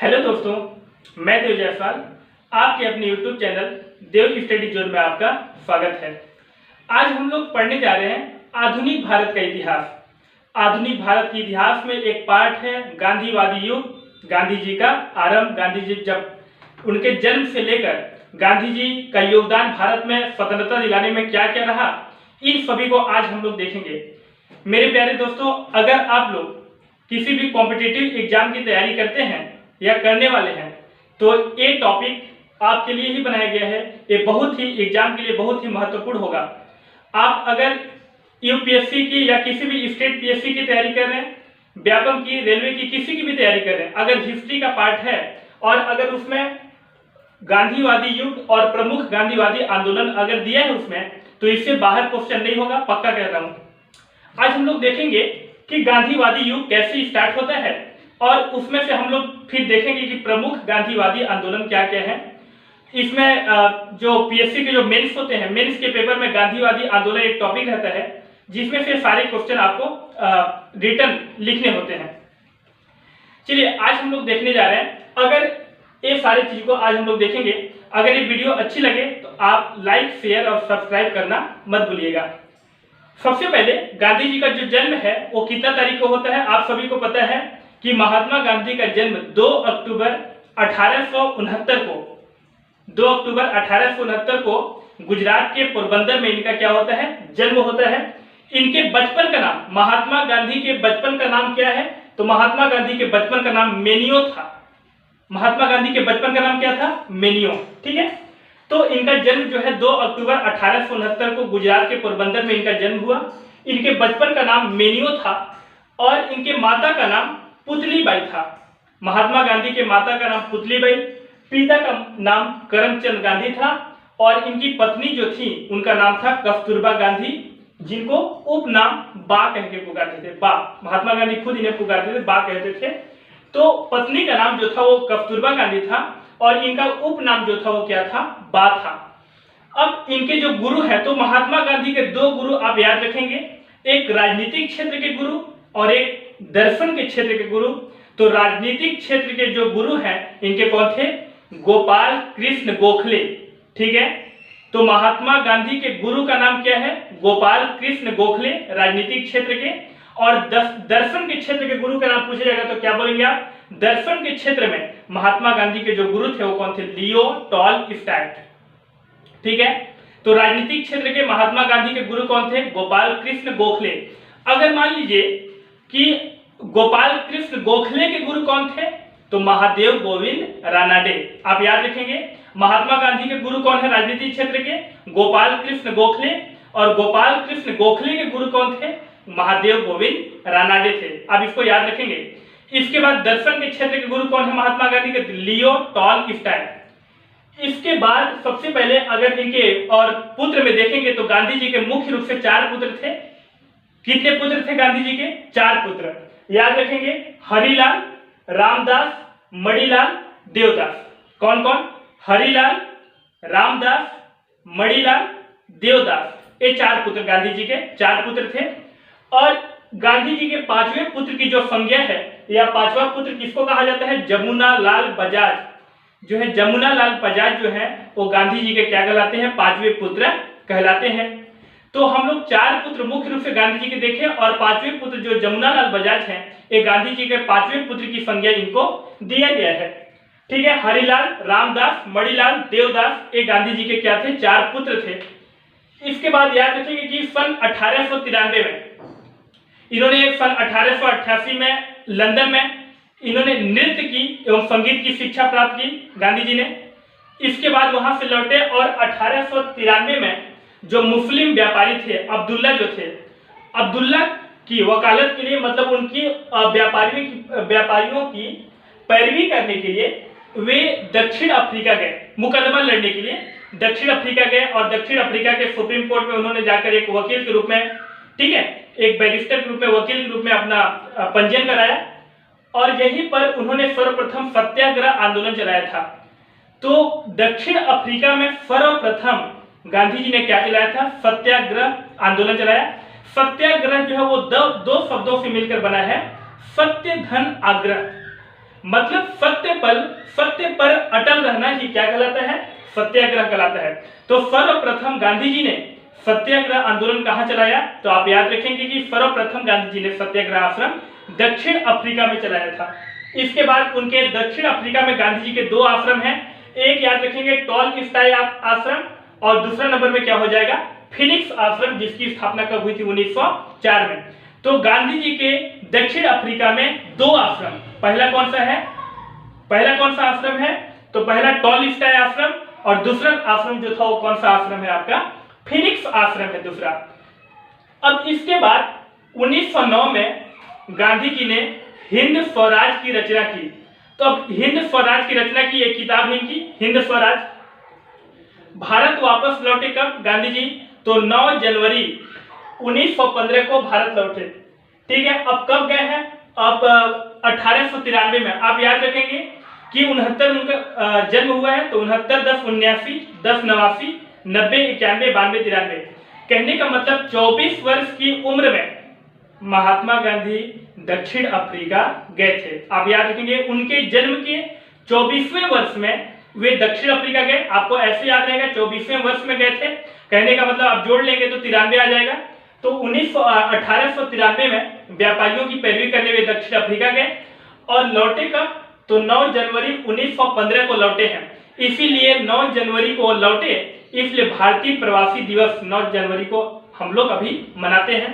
Hello दोस्तों, मैं देव जायसवाल। आपके अपने YouTube चैनल देव स्टडी जोन में आपका स्वागत है। आज हम लोग पढ़ने जा रहे हैं आधुनिक भारत का इतिहास। आधुनिक भारत के इतिहास में एक पार्ट है गांधीवादी युग, गांधी जी का आरंभ, गांधी जी जब उनके जन्म से लेकर गांधी जी का योगदान भारत में स्वतंत्रता दिलाने में क्या क्या रहा, इन सभी को आज हम लोग देखेंगे। मेरे प्यारे दोस्तों, अगर आप लोग किसी भी कॉम्पिटिटिव एग्जाम की तैयारी करते हैं या करने वाले हैं तो ये टॉपिक आपके लिए ही बनाया गया है। ये बहुत ही एग्जाम के लिए बहुत ही महत्वपूर्ण होगा। आप अगर यूपीएससी की या किसी भी स्टेट पीएससी की तैयारी कर रहे हैं, व्यापम की, रेलवे की, किसी की भी तैयारी कर रहे हैं, अगर हिस्ट्री का पार्ट है और अगर उसमें गांधीवादी युग और प्रमुख गांधीवादी आंदोलन अगर दिया है उसमें, तो इससे बाहर क्वेश्चन नहीं होगा, पक्का कह रहा हूं। आज हम लोग देखेंगे कि गांधीवादी युग कैसे स्टार्ट होता है और उसमें से हम लोग फिर देखेंगे कि प्रमुख गांधीवादी आंदोलन क्या क्या है। इसमें जो पीएससी के जो मेंस होते हैं, मेंस के पेपर में गांधीवादी आंदोलन एक टॉपिक रहता है जिसमें से सारे क्वेश्चन आपको रिटर्न लिखने होते हैं। चलिए आज हम लोग देखने जा रहे हैं। अगर ये सारी चीज को आज हम लोग देखेंगे। अगर ये वीडियो अच्छी लगे तो आप लाइक, शेयर और सब्सक्राइब करना मत भूलिएगा। सबसे पहले गांधी जी का जो जन्म है वो कितना तारीख को होता है, आप सभी को पता है कि महात्मा गांधी का जन्म 2 अक्टूबर 1869 को गुजरात के पोरबंदर में इनका क्या होता है, जन्म होता है। इनके बचपन का नाम, महात्मा गांधी के बचपन का नाम क्या है, तो महात्मा गांधी के बचपन का नाम मेनियो था। महात्मा गांधी के बचपन का नाम क्या था, मेनियो। ठीक है, तो इनका जन्म जो है 2 अक्टूबर 1869 को गुजरात के पोरबंदर में इनका जन्म हुआ। इनके बचपन का नाम मेनियो था और इनके माता का नाम पुतलीबाई था। महात्मा गांधी के माता का नाम पुतलीबाई, पिता का नाम करमचंद गांधी था और इनकी पत्नी जो थी उनका नाम था कस्तूरबा गांधी, जिनको उपनाम बा कह के पुकारते थे। बा, महात्मा गांधी खुद इन्हें पुकारते थे, बा कहते थे। तो पत्नी का नाम जो था वो कस्तूरबा गांधी था और इनका उपनाम जो था वो क्या था, बा था। अब इनके जो गुरु है, तो महात्मा गांधी के 2 गुरु आप याद रखेंगे, एक राजनीतिक क्षेत्र के गुरु और एक दर्शन के क्षेत्र के गुरु। तो राजनीतिक क्षेत्र के जो गुरु हैं इनके कौन थे, गोपाल कृष्ण गोखले। ठीक है, तो महात्मा गांधी के गुरु का नाम क्या है, गोपाल कृष्ण गोखले, राजनीतिक क्षेत्र के। और दर्शन के क्षेत्र के गुरु का नाम पूछा जाएगा तो क्या बोलेंगे आप, दर्शन के क्षेत्र में महात्मा गांधी के जो गुरु थे वो कौन थे, लियो टॉलस्टॉय। ठीक है, तो राजनीतिक क्षेत्र के महात्मा गांधी के गुरु कौन थे, गोपाल कृष्ण गोखले। अगर मान लीजिए कि गोपाल कृष्ण गोखले के गुरु कौन थे, तो महादेव गोविंद रानाडे। आप याद रखेंगे, महात्मा गांधी के गुरु कौन है राजनीतिक क्षेत्र के, गोपाल कृष्ण गोखले, और गोपाल कृष्ण गोखले के गुरु कौन थे, महादेव गोविंद रानाडे थे। आप इसको याद रखेंगे। इसके बाद दर्शन के क्षेत्र के गुरु कौन है महात्मा गांधी के, लियो टॉलस्टॉय। इसके बाद सबसे पहले अगर इनके और पुत्र में देखेंगे तो गांधी जी के मुख्य रूप से 4 पुत्र थे। कितने पुत्र थे गांधी जी के, 4 पुत्र। याद रखेंगे, हरिलाल, रामदास, मणिलाल, देवदास। कौन कौन, हरिलाल, रामदास, मणिलाल, देवदास, ये 4 पुत्र गांधी जी के 4 पुत्र थे। और गांधी जी के 5वें पुत्र की जो संज्ञा है, या 5वां पुत्र किसको कहा जाता है, जमुना लाल बजाज। जो है जमुना लाल बजाज जो है वो गांधी जी के क्या कहलाते हैं, 5वें पुत्र कहलाते हैं। तो हम लोग 4 पुत्र मुख्य रूप से गांधी जी के देखें और 5वें पुत्र जो जमुना लाल बजाज हैं, ये गांधी जी के 5वें पुत्र की संज्ञा इनको दिया गया है। ठीक है, हरिलाल, रामदास, मणिलाल, देवदास, ये गांधी जी के क्या थे, 4 पुत्र थे। इसके बाद याद रखेंगे कि सन 1893 में इन्होंने, सन 1888 में लंदन में इन्होंने नृत्य की एवं संगीत की शिक्षा प्राप्त की गांधी जी ने। इसके बाद वहां से लौटे और 1893 में जो मुस्लिम व्यापारी थे, अब्दुल्ला जो थे, अब्दुल्ला की वकालत के लिए, मतलब उनकी व्यापारियों की पैरवी करने के लिए वे दक्षिण अफ्रीका गए, मुकदमा लड़ने के लिए दक्षिण अफ्रीका गए। और दक्षिण अफ्रीका के सुप्रीम कोर्ट में उन्होंने जाकर एक वकील के रूप में, ठीक है, एक बैरिस्टर के रूप में, वकील के रूप में अपना पंजीयन कराया। और यहीं पर उन्होंने सर्वप्रथम सत्याग्रह आंदोलन चलाया था। तो दक्षिण अफ्रीका में सर्वप्रथम गांधी जी ने क्या चलाया था, सत्याग्रह आंदोलन चलाया। सत्याग्रह जो है वो 2 शब्दों से मिलकर बना है, सत्य धन आग्रह। मतलब सत्य पर अटल रहना ही क्या कहलाता है, सत्याग्रह कहलाता है। तो सर्वप्रथम गांधी जी ने सत्याग्रह आंदोलन कहां चलाया, तो आप याद रखेंगे कि सर्वप्रथम गांधी जी ने सत्याग्रह आश्रम दक्षिण अफ्रीका में चलाया था। इसके बाद उनके दक्षिण अफ्रीका में गांधी जी के दो आश्रम हैं, एक याद रखेंगे टॉलस्टॉय आश्रम और दूसरा नंबर में क्या हो जाएगा, फिनिक्स आश्रम, जिसकी स्थापना कब हुई थी, 1904 में। तो गांधी जी के दक्षिण अफ्रीका में दो आश्रम, पहला कौन सा आश्रम है, तो पहला टॉलस्टॉय आश्रम और दूसरा आश्रम जो था वो कौन सा आश्रम है आपका, फिनिक्स आश्रम है दूसरा। अब इसके बाद 1909 में गांधी जी ने हिंद स्वराज की रचना की। तो अब हिंद स्वराज की रचना की एक किताब है इनकी, हिंद स्वराज। भारत वापस लौटे कब गांधी जी, तो 9 जनवरी 1915 को भारत लौटे। ठीक है, अब कब गए हैं, अब 1893 में। आप याद रखेंगे कि 69 उनका जन्म हुआ है, तो 69, 10, 79, 10, 89, 90, 91, 92, 93। कहने का मतलब 24 वर्ष की उम्र में महात्मा गांधी दक्षिण अफ्रीका गए थे। आप याद रखेंगे उनके जन्म के 24वें वर्ष में वे दक्षिण अफ्रीका गए। आपको ऐसे याद रहेगा 24वें वर्ष में गए थे, कहने का मतलब आप जोड़ लेंगे तो 93 आ जाएगा। तो 1893 में व्यापारियों की पैरवी करने वे दक्षिण अफ्रीका गए और लौटे कब, तो 9 जनवरी 1915 को लौटे हैं। इसीलिए 9 जनवरी को लौटे, इसलिए भारतीय प्रवासी दिवस 9 जनवरी को हम लोग अभी मनाते हैं।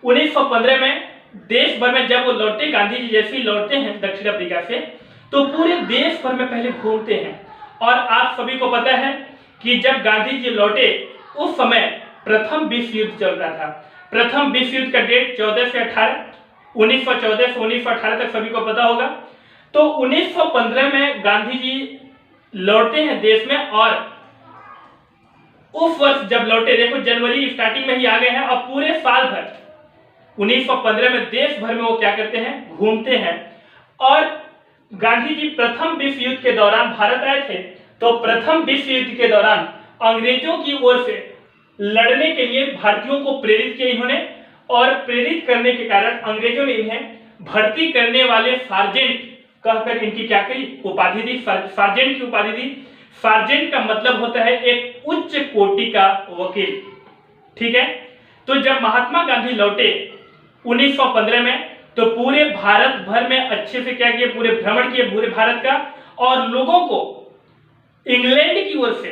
1915 में देश भर में जब वो लौटे, गांधी जी जैसे ही लौटते हैं दक्षिण अफ्रीका से, तो पूरे देश भर में पहले घूमते हैं। और आप सभी को पता है कि जब गांधी जी लौटे उस समय प्रथम विश्व युद्ध चल रहा था। प्रथम विश्व युद्ध का डेट 14 से 18, 1914 से 1918 तक सभी को पता होगा। तो 1915 में गांधी जी लौटते हैं देश में, और उस वर्ष जब लौटे, देखो जनवरी स्टार्टिंग में ही आ गए हैं, और पूरे साल भर 1915 में देश भर में वो क्या करते हैं, घूमते हैं। और गांधी जी प्रथम विश्व युद्ध के दौरान भारत आए थे, तो प्रथम विश्व युद्ध के दौरान अंग्रेजों की ओर से लड़ने के लिए भारतीयों को प्रेरित किया इन्होंने, और प्रेरित करने के कारण अंग्रेजों ने इन्हें भर्ती करने वाले सार्जेंट कहकर इनकी क्या करी, उपाधि दी, सार्जेंट की उपाधि दी। सार्जेंट का मतलब होता है एक उच्च कोटि का वकील। ठीक है, तो जब महात्मा गांधी लौटे 1915 में, तो पूरे भारत भर में अच्छे से क्या किए, पूरे भ्रमण किए पूरे भारत का, और लोगों को इंग्लैंड की ओर से,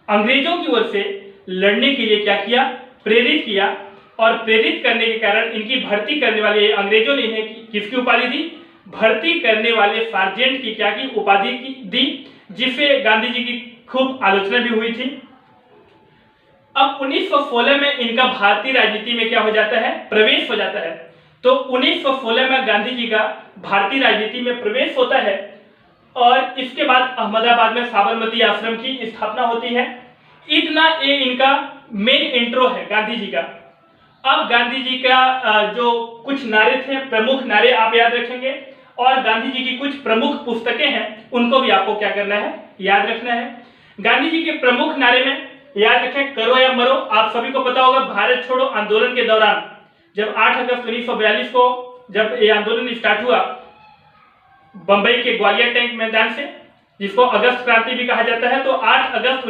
अंग्रेजों की ओर से लड़ने के लिए क्या किया, प्रेरित किया। और प्रेरित करने के कारण इनकी भर्ती करने वाले अंग्रेजों ने इन्हें किसकी उपाधि दी, भर्ती करने वाले सार्जेंट की क्या की उपाधि दी, जिसे गांधी जी की खूब आलोचना भी हुई थी। अब 1916 में इनका भारतीय राजनीति में क्या हो जाता है, प्रवेश हो जाता है। तो 1916 में गांधी जी का भारतीय राजनीति में प्रवेश होता है, और इसके बाद अहमदाबाद में साबरमती आश्रम की स्थापना होती है। इतना ये इनका मेन इंट्रो है गांधी जी का। अब गांधी जी का जो कुछ नारे थे, प्रमुख नारे आप याद रखेंगे, और गांधी जी की कुछ प्रमुख पुस्तकें हैं, उनको भी आपको क्या करना है, याद रखना है। गांधी जी के प्रमुख नारे में याद रखें, करो या मरो। आप सभी को पता होगा भारत छोड़ो आंदोलन के दौरान, जब 8 अगस्त 1942 को जब ये आंदोलन स्टार्ट हुआ बंबई के ग्वालियर टैंक मैदान से, जिसको अगस्त क्रांति भी कहा जाता है, तो 8 अगस्त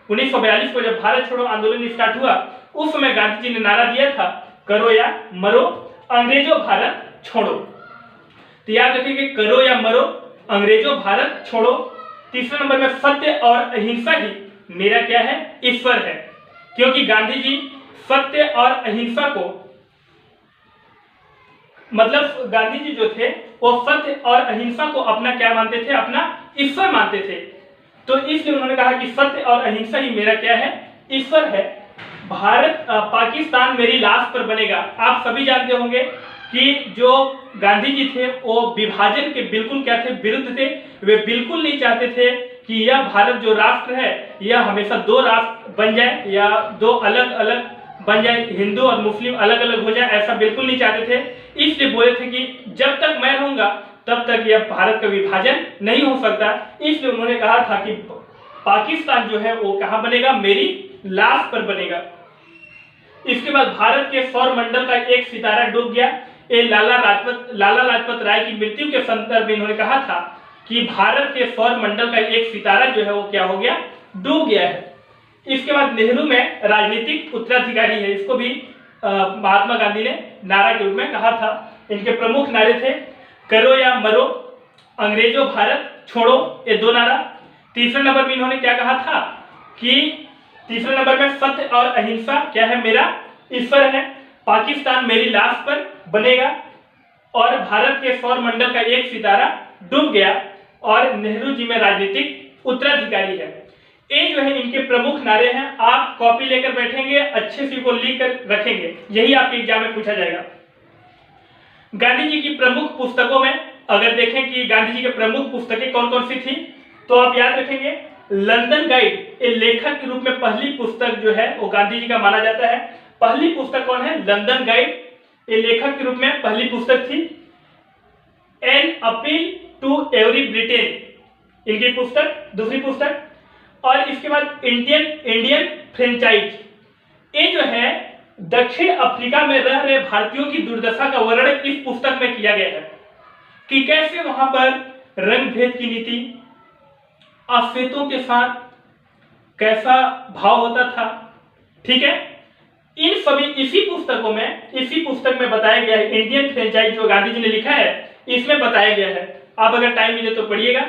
1942 को जब भारत छोड़ो आंदोलन स्टार्ट हुआ, उस समय गांधी जी ने नारा दिया था, करो या मरो, अंग्रेजों भारत छोड़ो। तो याद रखिए, करो या मरो, अंग्रेजों भारत छोड़ो। तीसरे नंबर में सत्य और अहिंसा ही मेरा क्या है, ईश्वर है। क्योंकि गांधी जी सत्य और अहिंसा को, मतलब गांधी जी जो थे वो सत्य और अहिंसा को अपना क्या मानते थे, अपना ईश्वर मानते थे। तो इसलिए उन्होंने कहा कि सत्य और अहिंसा ही मेरा क्या है, ईश्वर है। पाकिस्तान मेरी लाश पर बनेगा। आप सभी जानते होंगे कि जो गांधी जी थे वो विभाजन के बिल्कुल क्या थे, विरुद्ध थे। वे बिल्कुल नहीं चाहते थे कि यह भारत जो राष्ट्र है यह हमेशा दो राष्ट्र बन जाए या दो अलग अलग बन जाए, हिंदू और मुस्लिम अलग अलग हो जाए, ऐसा बिल्कुल नहीं चाहते थे। इसलिए बोले थे कि जब तक मैं रहूंगा तब तक यह भारत का विभाजन नहीं हो सकता। इसलिए उन्होंने कहा था कि पाकिस्तान जो है वो कहां बनेगा, मेरी लाश पर बनेगा। इसके उसके बाद भारत के सौर मंडल का एक सितारा डूब गया। ये लाला लाजपत राय की मृत्यु के संदर्भ में इन्होंने कहा था कि भारत के सौर मंडल का एक सितारा जो है वो क्या हो गया, डूब गया है। इसके बाद नेहरू में राजनीतिक उत्तराधिकारी है, इसको भी महात्मा गांधी ने नारा के रूप में कहा था। इनके प्रमुख नारे थे करो या मरो, अंग्रेजों भारत छोड़ो, ये 2 नारा। तीसरे नंबर में इन्होंने क्या कहा था कि तीसरे नंबर में सत्य और अहिंसा क्या है, मेरा ईश्वर है, पाकिस्तान मेरी लाश पर बनेगा, और भारत के सौर मंडल का एक सितारा डूब गया, और नेहरू जी में राजनीतिक उत्तराधिकारी है। ये जो है इनके प्रमुख नारे हैं। आप कॉपी लेकर बैठेंगे, अच्छे से इनको लिख कर रखेंगे, यही आपके एग्जाम में पूछा जाएगा। गांधी जी की प्रमुख पुस्तकों में अगर देखें कि गांधी जी के प्रमुख पुस्तकें कौन कौन सी थी, तो आप याद रखेंगे लंदन गाइड, ये लेखक के रूप में पहली पुस्तक जो है वो गांधी जी का माना जाता है। पहली पुस्तक कौन है, लंदन गाइड, ये लेखक के रूप में पहली पुस्तक थी। An appeal to every Britain, इनकी पुस्तक दूसरी पुस्तक। और इसके बाद इंडियन फ्रेंचाइज, ये जो है दक्षिण अफ्रीका में रह रहे भारतीयों की दुर्दशा का वर्णन इस पुस्तक में किया गया है कि कैसे वहां पर रंग भेद की नीति, अश्वेतों के साथ कैसा भाव होता था, ठीक है। इन सभी इसी पुस्तक में बताया गया है। इंडियन फ्रेंचाइज जो गांधी जी ने लिखा है इसमें बताया गया है, आप अगर टाइम मिले तो पढ़िएगा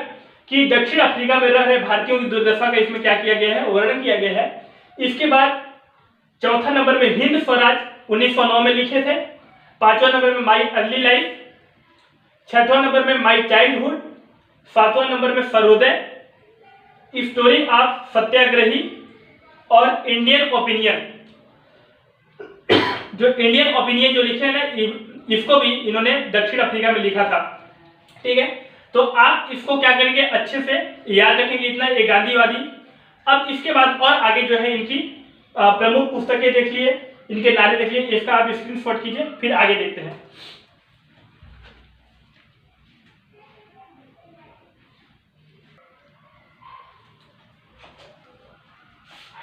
कि दक्षिण अफ्रीका में रह रहे भारतीयों की दुर्दशा का इसमें क्या किया गया है, वर्णन किया गया है। इसके बाद चौथा नंबर में हिंद स्वराज 1909 में लिखे थे। 5वां नंबर में माई अर्ली लाइफ, 6वां नंबर में माई चाइल्डहुड, 7वां नंबर में सर्वोदय, स्टोरी ऑफ सत्याग्रही, और इंडियन ओपिनियन। जो इंडियन ओपिनियन जो लिखे हैं ना, इसको भी इन्होंने दक्षिण अफ्रीका में लिखा था, ठीक है। तो आप इसको क्या करेंगे, अच्छे से याद रखेंगे, इतना ये गांधीवादी। अब इसके बाद और आगे जो है इनकी प्रमुख पुस्तकें देख लिए, इनके नारे देख लिए, इसका आप स्क्रीनशॉट कीजिए, फिर आगे देखते हैं।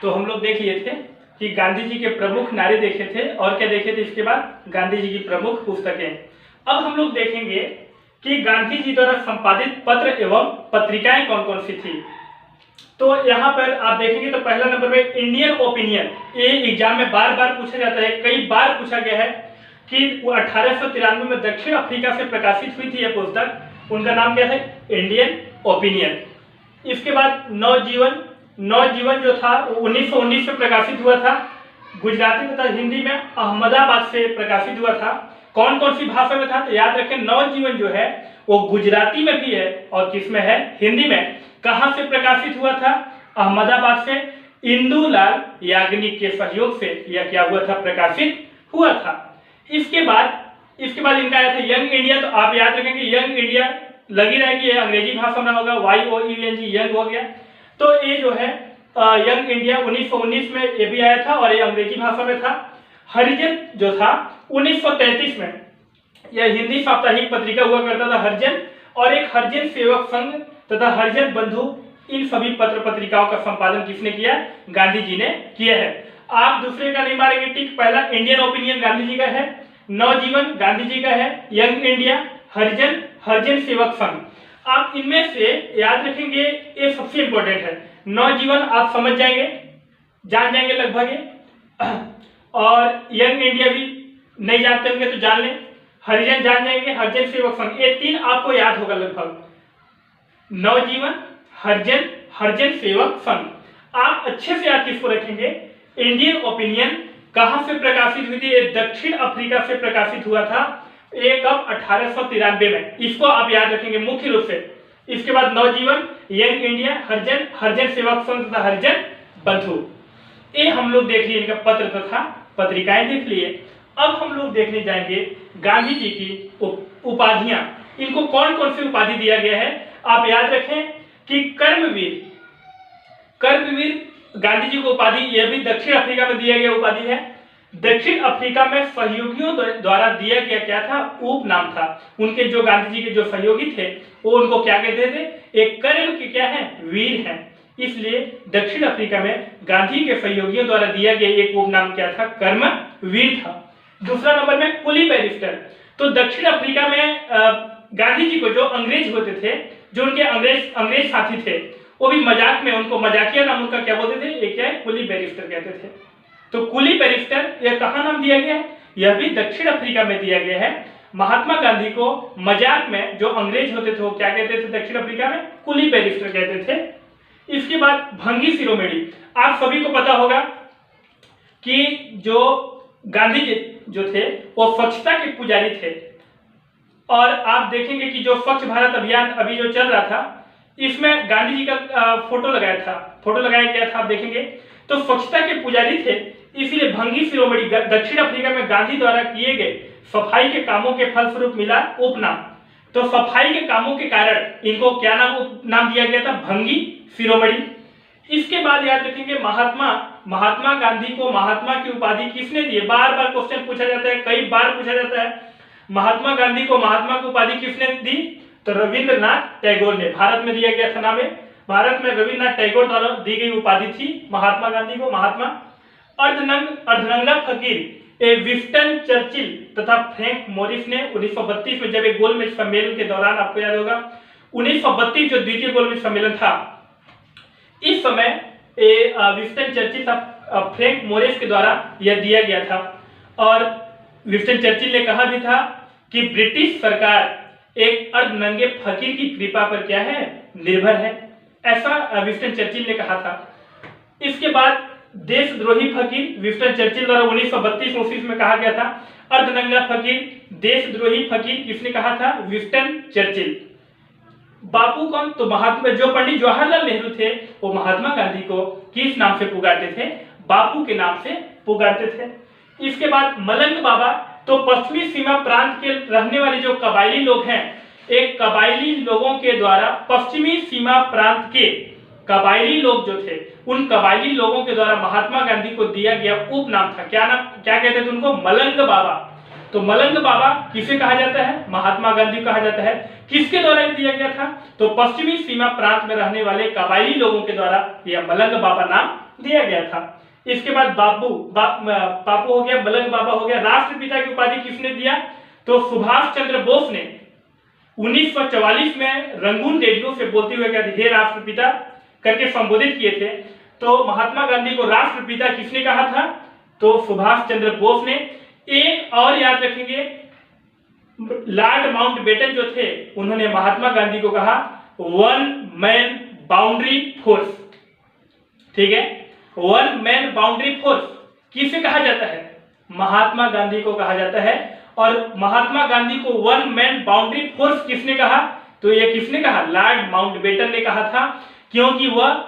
तो हम लोग देख लिए थे कि गांधी जी के प्रमुख नारे देखे थे, और क्या देखे थे इसके बाद, गांधी जी की प्रमुख पुस्तकें। अब हम लोग देखेंगे कि गांधी जी द्वारा संपादित पत्र एवं पत्रिकाएं कौन कौन सी थी। तो यहाँ पर आप देखेंगे तो पहला नंबर में इंडियन ओपिनियन, ये एग्जाम में बार बार पूछा जाता है, कई बार पूछा गया है कि वो 1893 में दक्षिण अफ्रीका से प्रकाशित हुई थी यह पुस्तक, उनका नाम क्या है, इंडियन ओपिनियन। इसके बाद नवजीवन जो था 1919 में प्रकाशित हुआ था, गुजराती तथा हिंदी में अहमदाबाद से प्रकाशित हुआ था। कौन कौन सी भाषा में था, तो याद रखें नवजीवन जो है वो गुजराती में भी है और किसमें है, हिंदी में। कहां से प्रकाशित हुआ था, अहमदाबाद से, इंदुलाल याग्निक के सहयोग से यह क्या हुआ था, प्रकाशित हुआ था। इसके बाद इनका आया था यंग इंडिया। तो आप याद रखेंगे यंग इंडिया लगी रहेगी, ये अंग्रेजी भाषा में होगा, YOUNG यंग हो गया। तो ये जो है यंग इंडिया 1919 में ये भी आया था और ये अंग्रेजी भाषा में था। हरिजन जो था 1933 में, यह हिंदी साप्ताहिक पत्रिका हुआ करता था हरिजन, और एक हरिजन सेवक संघ तथा हरिजन बंधु, इन सभी पत्र पत्रिकाओं का संपादन किसने किया, गांधी जी ने किया है। आप दूसरे का नहीं मारेंगे टिक, पहला इंडियन ओपिनियन गांधी जी का है, नवजीवन गांधी जी का है, यंग इंडिया, हरिजन सेवक संघ। आप इनमें से याद रखेंगे, ये सबसे इंपॉर्टेंट है। नवजीवन आप समझ जाएंगे, जान जाएंगे लगभग, और यंग इंडिया भी नहीं जानते होंगे तो जान लें, हरिजन जान जाएंगे, हरिजन सेवक संघ, ये 3 आपको याद होगा लगभग, नवजीवन, हरिजन सेवक संघ। आप अच्छे से याद किसको रखेंगे, इंडियन ओपिनियन कहां से प्रकाशित हुई थी, ये दक्षिण अफ्रीका से प्रकाशित हुआ था, ये कब, 1893 में। इसको आप याद रखेंगे मुख्य रूप से। इसके बाद नवजीवन, यंग इंडिया, हरिजन सेवक संघ तथा हरिजन बंधु, ये हम लोग देख लिए, इनका पत्र तथा पत्रिकाएं देख लिए। अब हम लोग देखने जाएंगे गांधी जी की उपाधियां, इनको कौन कौन सी उपाधि दिया गया है। आप याद रखें कि कर्मवीर गांधी जी को उपाधि, यह भी दक्षिण अफ्रीका में दिया गया उपाधि है। दक्षिण अफ्रीका में सहयोगियों द्वारा दिया गया क्या था, उपनाम था। उनके जो गांधी जी के जो सहयोगी थे वो उनको क्या कहते थे, एक कर्म के क्या है, वीर हैं। इसलिए दक्षिण अफ्रीका में गांधी के सहयोगियों द्वारा दिया गया एक उपनाम क्या था, कर्मवीर था। दूसरा नंबर में कुली बैरिस्टर। तो दक्षिण अफ्रीका में गांधी जी को जो अंग्रेज होते थे, जो उनके अंग्रेज साथी थे, वो भी मजाक में उनको मजाकिया नाम उनका क्या बोलते थे, एक क्या है, कुली बैरिस्टर कहते थे। तो कुली बैरिस्टर यह कहाँ नाम दिया गया है, यह भी दक्षिण अफ्रीका में दिया गया है। महात्मा गांधी को मजाक में जो अंग्रेज होते थे वो क्या कहते थे दक्षिण अफ्रीका में, कुली बैरिस्टर कहते थे। इसके बाद भंगी शिरोमणि। आप सभी को पता होगा कि जो गांधी जी जो थे वो स्वच्छता के पुजारी थे, और आप देखेंगे कि जो स्वच्छ भारत अभियान अभी जो चल रहा था, इसमें गांधी जी का फोटो लगाया गया था, आप देखेंगे। तो स्वच्छता के पुजारी थे, इसलिए भंगी शिरोमणि दक्षिण अफ्रीका में गांधी द्वारा किए गए सफाई के कामों के फलस्वरूप मिला उपनाम। तो सफाई के कामों के कारण इनको क्या नाम दिया गया था, भंगी शिरोमणि। इसके बाद याद रखेंगे महात्मा गांधी को महात्मा की उपाधि किसने दी, बार बार क्वेश्चन पूछा जाता है, कई बार पूछा जाता है, महात्मा गांधी को महात्मा की उपाधि किसने दी, तो रविंद्रनाथ टैगोर ने। भारत में दिया गया था नाम है, भारत में रविंद्रनाथ टैगोर द्वारा दी गई उपाधि थी महात्मा गांधी को महात्मा। अर्धनंगा फकीर विंस्टन चर्चिल तथा फ्रैंक मोरिस ने 1932 में जब एक गोलमेज सम्मेलन के दौरान, आपको याद होगा 1932 जो द्वितीय गोलमेज सम्मेलन था, इस समय विंस्टन चर्चिल तथा फ्रैंक मोरिस के द्वारा यह दिया गया था। और विंस्टन चर्चिल ने कहा भी था कि ब्रिटिश सरकार एक अर्धनंगे फकीर की कृपा पर क्या है, निर्भर है, ऐसा विंस्टन चर्चिल ने कहा था। इसके बाद देशद्रोही फकीर विंस्टन चर्चिल द्वारा 1932 में कहा गया था। अर्धनंगा फकीर, देशद्रोही फकीर किसने कहा था, विंस्टन चर्चिल। बापू कौन, तो महात्मा जो पंडित जवाहरलाल नेहरू थे वो महात्मा गांधी को किस नाम से पुकारते थे, बापू के नाम से पुकारते थे। इसके बाद मलंग बाबा, तो पश्चिमी सीमा प्रांत के रहने वाले जो कबायली लोग हैं, एक कबायली लोगों के द्वारा पश्चिमी सीमा प्रांत के कबायली लोग जो थे, उन कबायली लोगों के द्वारा महात्मा गांधी को दिया गया उपनाम था, क्या कहते थे उनको, मलंग बाबा। तो मलंग बाबा किसे कहा जाता है, महात्मा गांधी कहा जाता है। किसके द्वारा दिया गया था, तो पश्चिमी सीमा प्रांत में रहने वाले कबायली लोगों के द्वारा यह मलंग बाबा नाम दिया गया था। इसके बाद बापू हो गया, मलंग बाबा हो गया। राष्ट्रपिता की उपाधि किसने दिया, तो सुभाष चंद्र बोस ने 1944 में रंगून रेडियो से बोलते हुए कहते हे राष्ट्रपिता करके संबोधित किए थे। तो महात्मा गांधी को राष्ट्रपिता किसने कहा था, तो सुभाष चंद्र बोस ने। एक और याद रखेंगे, लॉर्ड माउंटबेटन जो थे, उन्होंने महात्मा गांधी को कहा वन मैन बाउंड्री फोर्स, ठीक है, वन मैन बाउंड्री फोर्स किसे कहा जाता है, महात्मा गांधी को कहा जाता है। और महात्मा गांधी को वन मैन बाउंड्री फोर्स किसने कहा, तो ये किसने कहा, लॉर्ड माउंटबेटन ने कहा था, क्योंकि वह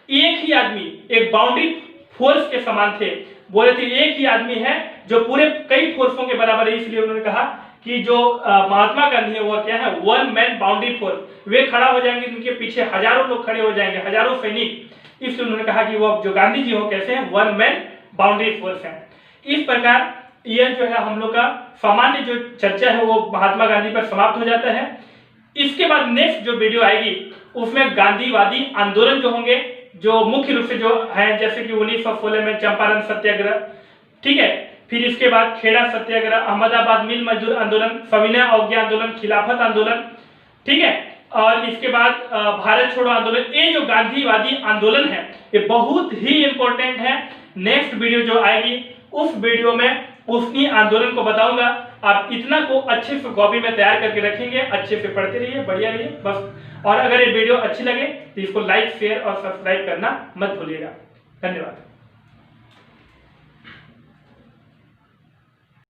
एक ही आदमी एक बाउंड्री फोर्स के समान थे, बोले थे एक ही आदमी है जो पूरे कई फोर्सों के बराबर है। इसलिए उन्होंने कहा कि जो महात्मा गांधी है वह क्या है, वन मैन बाउंड्री फोर्स। वे खड़ा हो जाएंगे, उनके पीछे हजारों लोग खड़े हो जाएंगे, हजारों सैनिक। इसलिए उन्होंने कहा कि वो जो गांधी जी हो कैसे हैं, वन मैन बाउंड्री फोर्स है। इस प्रकार यह जो है हम लोग का सामान्य जो चर्चा है वो महात्मा गांधी पर समाप्त हो जाता है। इसके बाद नेक्स्ट जो वीडियो आएगी उसमें गांधीवादी आंदोलन जो होंगे, जो मुख्य रूप से जो है, जैसे कि 1916 में चंपारण सत्याग्रह, ठीक है, फिर इसके बाद खेड़ा सत्याग्रह, अहमदाबाद मिल मजदूर आंदोलन, सविनय अवज्ञा आंदोलन, खिलाफत आंदोलन, ठीक है, और इसके बाद भारत छोड़ो आंदोलन। ये जो गांधीवादी आंदोलन है ये बहुत ही इंपॉर्टेंट है। नेक्स्ट वीडियो जो आएगी उस वीडियो में उसी आंदोलन को बताऊंगा। आप इतना को अच्छे से कॉपी में तैयार करके रखेंगे, अच्छे से पढ़ते रहिए, बढ़िया रहिए बस। और अगर ये वीडियो अच्छी लगे तो इसको लाइक, शेयर और सब्सक्राइब करना मत भूलिएगा। धन्यवाद।